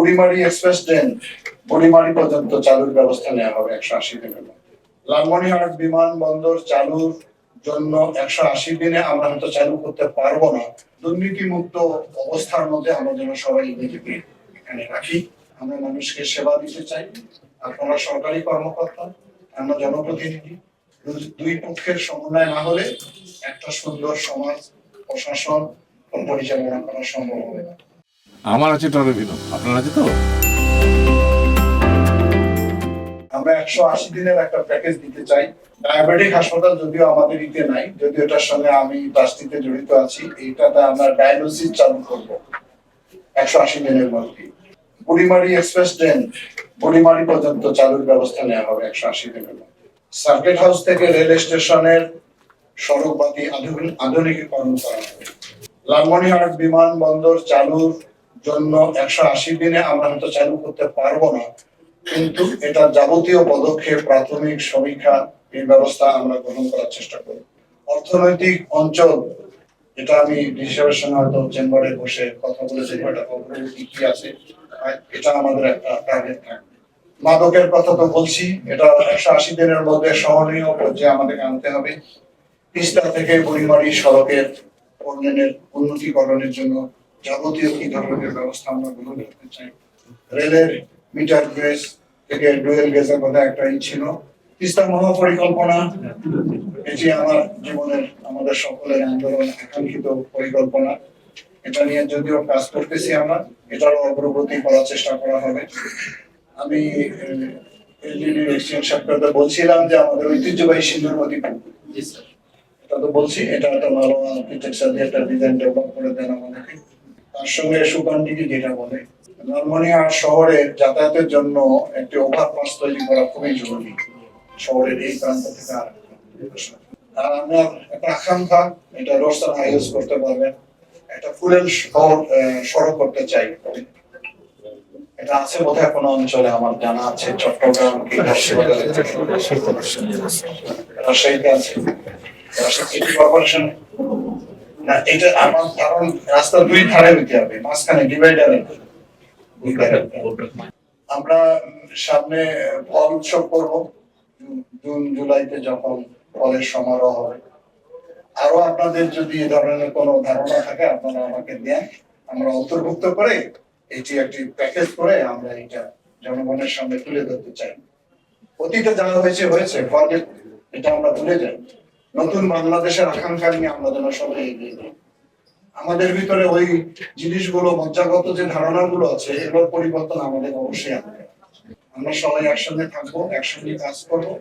Burimari express train Burimari পর্যন্ত চালুর ব্যবস্থা নেওয়া হবে 180 দিনের মধ্যে। লালমনিরহাট বিমানবন্দর চালুর জন্য 180 দিনে আমরা হয়তো চালু করতে পারবো না। দুর্নীতিমুক্ত অবস্থার মধ্যে আমরা যেন সবাই নিজেকে এখানে রাখি। আমরা মানুষকে সেবা দিতে চাই। আপনারা সরকারি কর্মকর্তা, আমরা জনপ্রতিনিধি, দুই পক্ষের সমন্বয় না হলে একটা সুন্দর সমাজ প্রশাসন পরিচালনা করা সম্ভব হবে না। আমার আছে টরেভিনো, আপনার আছে তো? আমরা 180 দিনের একটা প্যাকেজ দিতে চাই। ডায়াবেটিক হাসপাতাল যদিও আমাদের ইতে নাই, যদিও এটার সঙ্গে আমি ট্রাস্টিতে জড়িত আছি, এইটাতে আমরা ডায়ালিসিস চালু করব 180 দিনের মধ্যে। বুড়িমারি এক্সপ্রেস ট্রেন বুড়িমারি পর্যন্ত চালুর ব্যবস্থা নেওয়া হবে 180 দিনের মধ্যে। সার্কিট হাউস থেকে রেল স্টেশনের সড়ক বাতি আধুনিকীকরণ করা হবে। লালমনিরহাট বিমানবন্দর চালুর জন্য 180 দিনে আমরা হয়তো চালু করতে পারবো না, কিন্তু এটা যাবতীয় পদক্ষেপ প্রাথমিক সমীক্ষা এই ব্যবস্থা আমরা গ্রহণ করার চেষ্টা করব। অর্থনৈতিক অঞ্চল, এটা আমি হিসাবের সঙ্গে হয়তো চেম্বারে বসে কথা বলেছি, এটা অগ্রগতি কি আছে, এটা আমাদের একটা টার্গেট থাকবে। মাদকের কথা তো বলছি, এটা 180 দিনের মধ্যে সহনীয় পর্যায়ে আমাদের আনতে হবে। তিস্তা থেকে বুড়িমারি সড়কের উন্নতিকরণের জন্য যাবতীয় কি ধরনের ব্যবস্থা আমরা গ্রহণ করতে চাই। রেলের মিটার গেজ থেকে ডুয়েল গেজের কথা একটাই ছিল। তিস্তা মহাপরিকল্পনা, এটি আমার জীবনের আমাদের সকলের আন্দোলন আকাঙ্ক্ষিত পরিকল্পনা। এটা নিয়ে যদিও কাজ করতেছি আমরা, এটারও অগ্রগতি করার চেষ্টা করা হবে। আমি বলছিলাম যে আমাদের ঐতিহ্যবাহী সিন্ধুর নদী, এটা তো বলছি, এটা একটা ভালো আর্কিটেকচার দিয়ে একটা ডিজাইন ডেভেলপ করে দেন আমাদেরকে। তার সঙ্গে সুকান্তিকে যেটা বলে লালমনিরহাট শহরের যাতায়াতের জন্য একটি ওভারপাস তৈরি করা খুবই জরুরি, শহরের এই প্রান্ত থেকে আর আমার একটা আকাঙ্ক্ষা, এটা রোডসার হাইওয়েজ করতে পারবেন, একটা ফুলেল সড়ক করতে চাই। এটা আছে বোধহয় কোনো অঞ্চলে, আমার জানা আছে চট্টগ্রাম কি রাজশাহীতে আছে, সিটি কর্পোরেশন না। এটা আমার কারণ রাস্তা দুই ধারে নিতে হবে, মাঝখানে ডিভাইডারে। আমরা সামনে ফল উৎসব করবো জুন জুলাইতে, যখন ফলের সমারোহ হবে। আরো আপনাদের যদি এ ধরনের কোনো ধারণা থাকে আপনারা আমাকে দেন, আমরা অন্তর্ভুক্ত করে এটি একটি প্যাকেজ করে আমরা এটা জনগণের সামনে তুলে ধরতে চাই। অতীতে যা হয়েছে হয়েছে, এটা আমরা ভুলে যাই। নতুন বাংলাদেশের আকাঙ্ক্ষা নিয়ে আমরা যেন সবাই এগিয়ে যাই। আমাদের ভিতরে ওই জিনিসগুলো, মজ্জাগত যে ধারণাগুলো আছে, এগুলোর পরিবর্তন আমাদের অবশ্যই আনতে। আমরা সবাই একসঙ্গে থাকবো, একসঙ্গে কাজ করবো।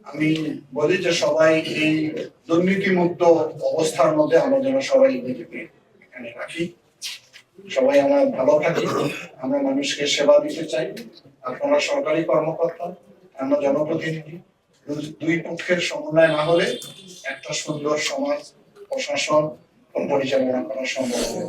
আমি বলি যে সবাই এই দুর্নীতিমুক্ত অবস্থার মধ্যে আমরা যেন সবাই নিজেকে এখানে রাখি, সবাই আমরা ভালো থাকি। আমরা মানুষকে সেবা দিতে চাই। আপনারা সরকারি কর্মকর্তা, আমরা জনপ্রতিনিধি, দুই পক্ষের সমন্বয় না হলে একটা সুন্দর সমাজ প্রশাসন পরিচালনা করা সম্ভব হবে।